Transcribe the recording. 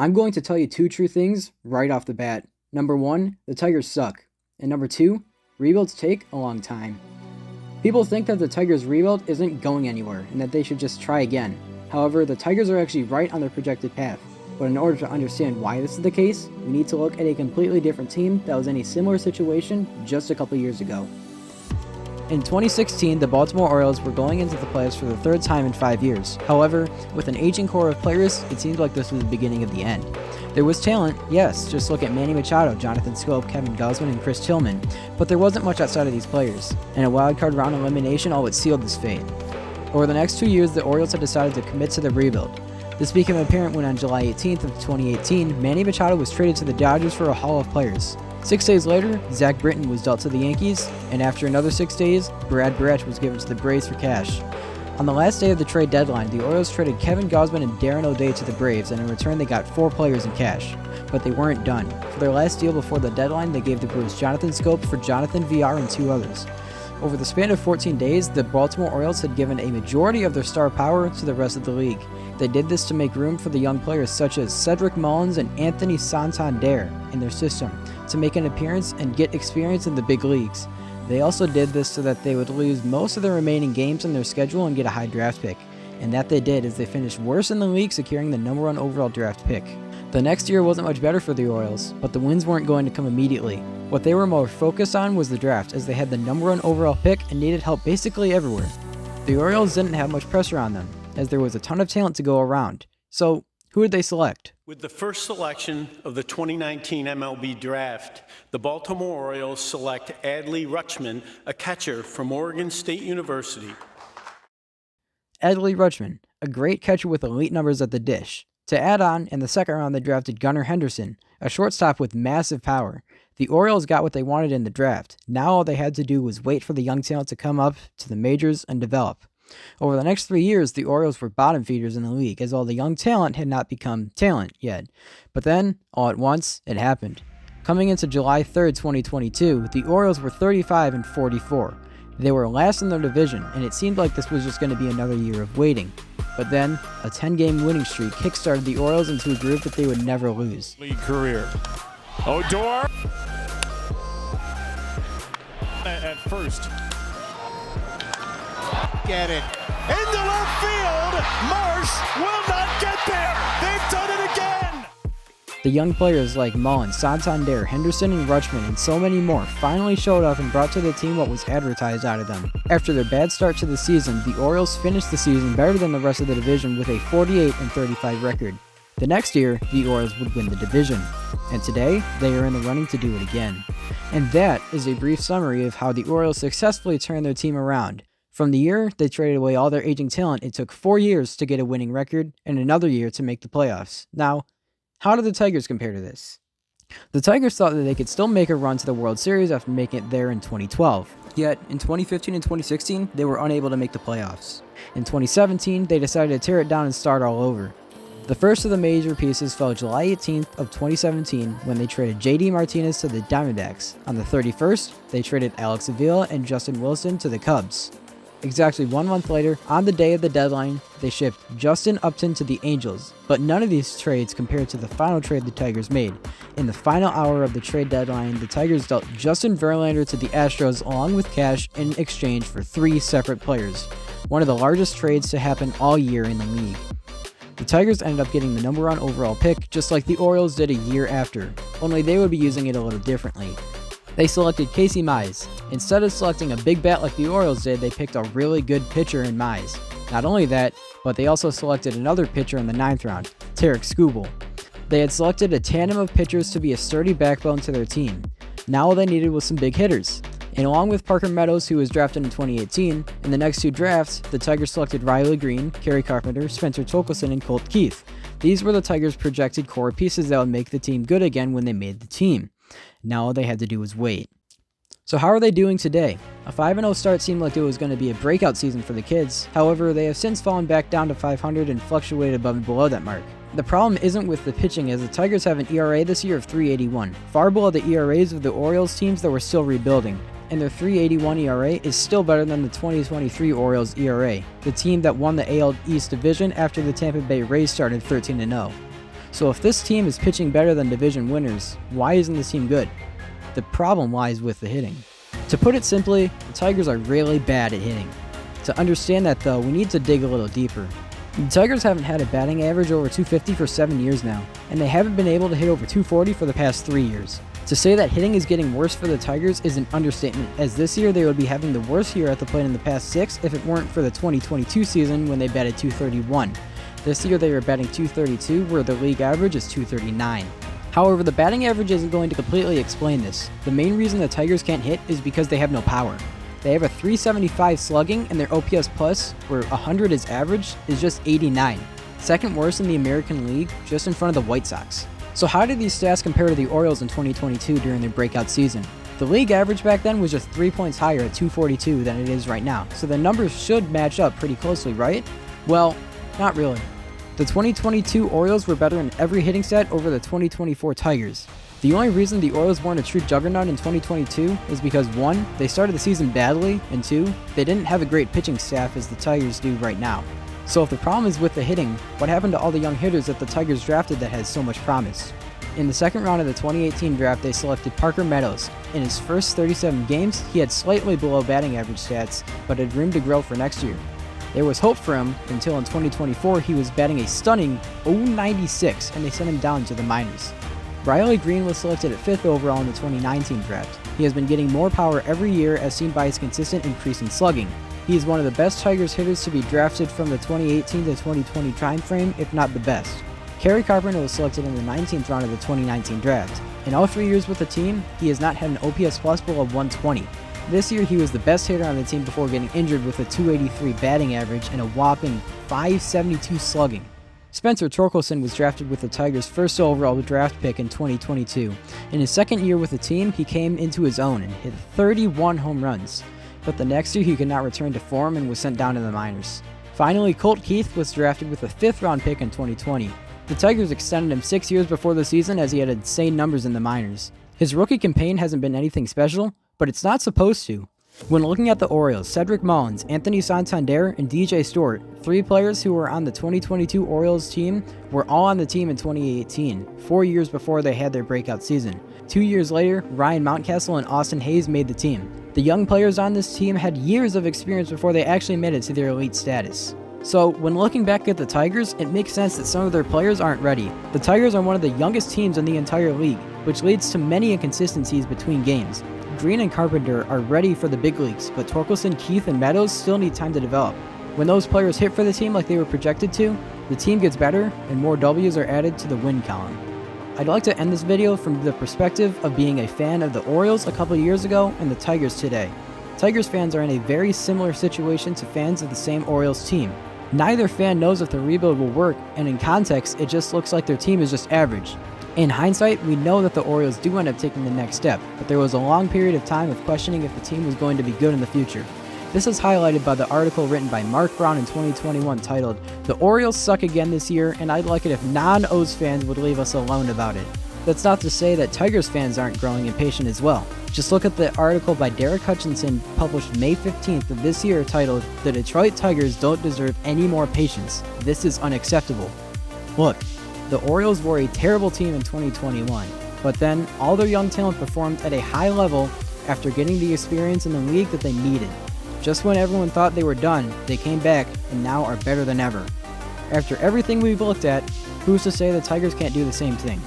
I'm going to tell you two true things right off the bat. Number one, the Tigers suck. And number two, rebuilds take a long time. People think that the Tigers' rebuild isn't going anywhere and that they should just try again. However, the Tigers are actually right on their projected path. But in order to understand why this is the case, we need to look at a completely different team that was in a similar situation just a couple years ago. In 2016, the Baltimore Orioles were going into the playoffs for the third time in 5 years. However, with an aging core of players, it seemed like this was the beginning of the end. There was talent, yes, just look at Manny Machado, Jonathan Schoop, Kevin Gausman, and Chris Tillman, but there wasn't much outside of these players, and a wildcard round elimination all but sealed this fate. Over the next 2 years, the Orioles had decided to commit to the rebuild. This became apparent when on July 18th of 2018, Manny Machado was traded to the Dodgers for a haul of players. 6 days later, Zach Britton was dealt to the Yankees, and after another 6 days, Brad Brett was given to the Braves for cash. On the last day of the trade deadline, the Orioles traded Kevin Gausman and Darren O'Day to the Braves, and in return they got 4 players in cash. But they weren't done. For their last deal before the deadline, they gave the Braves Jonathan Schoop for Jonathan VR and 2 others. Over the span of 14 days, the Baltimore Orioles had given a majority of their star power to the rest of the league. They did this to make room for the young players such as Cedric Mullins and Anthony Santander in their system, to make an appearance and get experience in the big leagues. They also did this so that they would lose most of the remaining games in their schedule and get a high draft pick. And that they did, as they finished worse in the league, securing the number 1 overall draft pick. The next year wasn't much better for the Orioles, but the wins weren't going to come immediately. What they were more focused on was the draft, as they had the number 1 overall pick and needed help basically everywhere. The Orioles didn't have much pressure on them, as there was a ton of talent to go around. So, who did they select? With the first selection of the 2019 MLB Draft, the Baltimore Orioles select Adley Rutschman, a catcher from Oregon State University. Adley Rutschman, a great catcher with elite numbers at the dish. To add on, in the second round they drafted Gunnar Henderson, a shortstop with massive power. The Orioles got what they wanted in the draft. Now all they had to do was wait for the young talent to come up to the majors and develop. Over the next 3 years, the Orioles were bottom feeders in the league, as all the young talent had not become talent yet. But then, all at once, it happened. Coming into July 3rd, 2022, the Orioles were 35-44. They were last in their division, and it seemed like this was just going to be another year of waiting. But then, a 10-game winning streak kickstarted the Orioles into a group that they would never lose. League career. Odor at first. Get it. Into left field. Marsh will not get there. They've done it again. The young players like Mullins, Santander, Henderson, and Rutschman, and so many more finally showed up and brought to the team what was advertised out of them. After their bad start to the season, the Orioles finished the season better than the rest of the division with a 48-35 record. The next year, the Orioles would win the division. And today, they are in the running to do it again. And that is a brief summary of how the Orioles successfully turned their team around. From the year they traded away all their aging talent, it took 4 years to get a winning record and another year to make the playoffs. Now, how do the Tigers compare to this? The Tigers thought that they could still make a run to the World Series after making it there in 2012. Yet, in 2015 and 2016, they were unable to make the playoffs. In 2017, they decided to tear it down and start all over. The first of the major pieces fell July 18th of 2017 when they traded JD Martinez to the Diamondbacks. On the 31st, they traded Alex Avila and Justin Wilson to the Cubs. Exactly 1 month later, on the day of the deadline, they shipped Justin Upton to the Angels, but none of these trades compared to the final trade the Tigers made. In the final hour of the trade deadline, the Tigers dealt Justin Verlander to the Astros along with cash in exchange for 3 separate players, one of the largest trades to happen all year in the league. The Tigers ended up getting the number 1 overall pick, just like the Orioles did a year after, only they would be using it a little differently. They selected Casey Mize. Instead of selecting a big bat like the Orioles did, they picked a really good pitcher in Mize. Not only that, but they also selected another pitcher in the 9th round, Tarek Skubal. They had selected a tandem of pitchers to be a sturdy backbone to their team. Now all they needed was some big hitters. And along with Parker Meadows, who was drafted in 2018, in the next 2 drafts, the Tigers selected Riley Green, Kerry Carpenter, Spencer Torkelson, and Colt Keith. These were the Tigers' projected core pieces that would make the team good again when they made the team. Now all they had to do was wait. So how are they doing today? A 5-0 start seemed like it was going to be a breakout season for the kids. However, they have since fallen back down to 500 and fluctuated above and below that mark. The problem isn't with the pitching, as the Tigers have an ERA this year of 3.81, far below the ERAs of the Orioles teams that were still rebuilding. And their 3.81 ERA is still better than the 2023 Orioles ERA, the team that won the AL East Division after the Tampa Bay Rays started 13-0. So if this team is pitching better than division winners, why isn't this team good? The problem lies with the hitting. To put it simply, the Tigers are really bad at hitting. To understand that though, we need to dig a little deeper. The Tigers haven't had a batting average over 250 for 7 years now, and they haven't been able to hit over 240 for the past 3 years. To say that hitting is getting worse for the Tigers is an understatement, as this year they would be having the worst year at the plate in the past 6 if it weren't for the 2022 season when they batted 231. This year they were batting 232, where the league average is 239. However, the batting average isn't going to completely explain this. The main reason the Tigers can't hit is because they have no power. They have a 375 slugging, and their OPS plus, where 100 is average, is just 89. Second worst in the American League, just in front of the White Sox. So how do these stats compare to the Orioles in 2022 during their breakout season? The league average back then was just 3 points higher at 242 than it is right now, so the numbers should match up pretty closely, right? Well, not really. The 2022 Orioles were better in every hitting stat over the 2024 Tigers. The only reason the Orioles weren't a true juggernaut in 2022 is because 1, they started the season badly, and 2, they didn't have a great pitching staff as the Tigers do right now. So if the problem is with the hitting, what happened to all the young hitters that the Tigers drafted that has so much promise? In the second round of the 2018 draft, they selected Parker Meadows. In his first 37 games, he had slightly below batting average stats, but had room to grow for next year. There was hope for him until in 2024 he was batting a stunning .096 and they sent him down to the minors. Riley Green was selected at 5th overall in the 2019 draft. He has been getting more power every year as seen by his consistent increase in slugging. He is one of the best Tigers hitters to be drafted from the 2018 to 2020 timeframe, if not the best. Kerry Carpenter was selected in the 19th round of the 2019 draft. In all 3 years with the team, he has not had an OPS plus below 120. This year he was the best hitter on the team before getting injured with a 283 batting average and a whopping 572 slugging. Spencer Torkelson was drafted with the Tigers' first overall draft pick in 2022. In his second year with the team, he came into his own and hit 31 home runs. But the next year he could not return to form and was sent down to the minors. Finally, Colt Keith was drafted with a 5th round pick in 2020. The Tigers extended him 6 years before the season as he had insane numbers in the minors. His rookie campaign hasn't been anything special, but it's not supposed to. When looking at the Orioles, Cedric Mullins, Anthony Santander, and DJ Stewart, 3 players who were on the 2022 Orioles team, were all on the team in 2018, 4 years before they had their breakout season. 2 years later, Ryan Mountcastle and Austin Hayes made the team. The young players on this team had years of experience before they actually made it to their elite status. So, when looking back at the Tigers, it makes sense that some of their players aren't ready. The Tigers are one of the youngest teams in the entire league, which leads to many inconsistencies between games. Green and Carpenter are ready for the big leagues, but Torkelson, Keith, and Meadows still need time to develop. When those players hit for the team like they were projected to, the team gets better and more W's are added to the win column. I'd like to end this video from the perspective of being a fan of the Orioles a couple years ago and the Tigers today. Tigers fans are in a very similar situation to fans of the same Orioles team. Neither fan knows if the rebuild will work, and in context, it just looks like their team is just average. In hindsight, we know that the Orioles do end up taking the next step, but there was a long period of time of questioning if the team was going to be good in the future. This is highlighted by the article written by Mark Brown in 2021 titled, "The Orioles Suck Again This Year, and I'd like it if non-O's fans would leave us alone about it." That's not to say that Tigers fans aren't growing impatient as well. Just look at the article by Derek Hutchinson published May 15th of this year titled, "The Detroit Tigers Don't Deserve Any More Patience. This is Unacceptable." Look, the Orioles were a terrible team in 2021, but then all their young talent performed at a high level after getting the experience in the league that they needed. Just when everyone thought they were done, they came back and now are better than ever. After everything we've looked at, who's to say the Tigers can't do the same thing?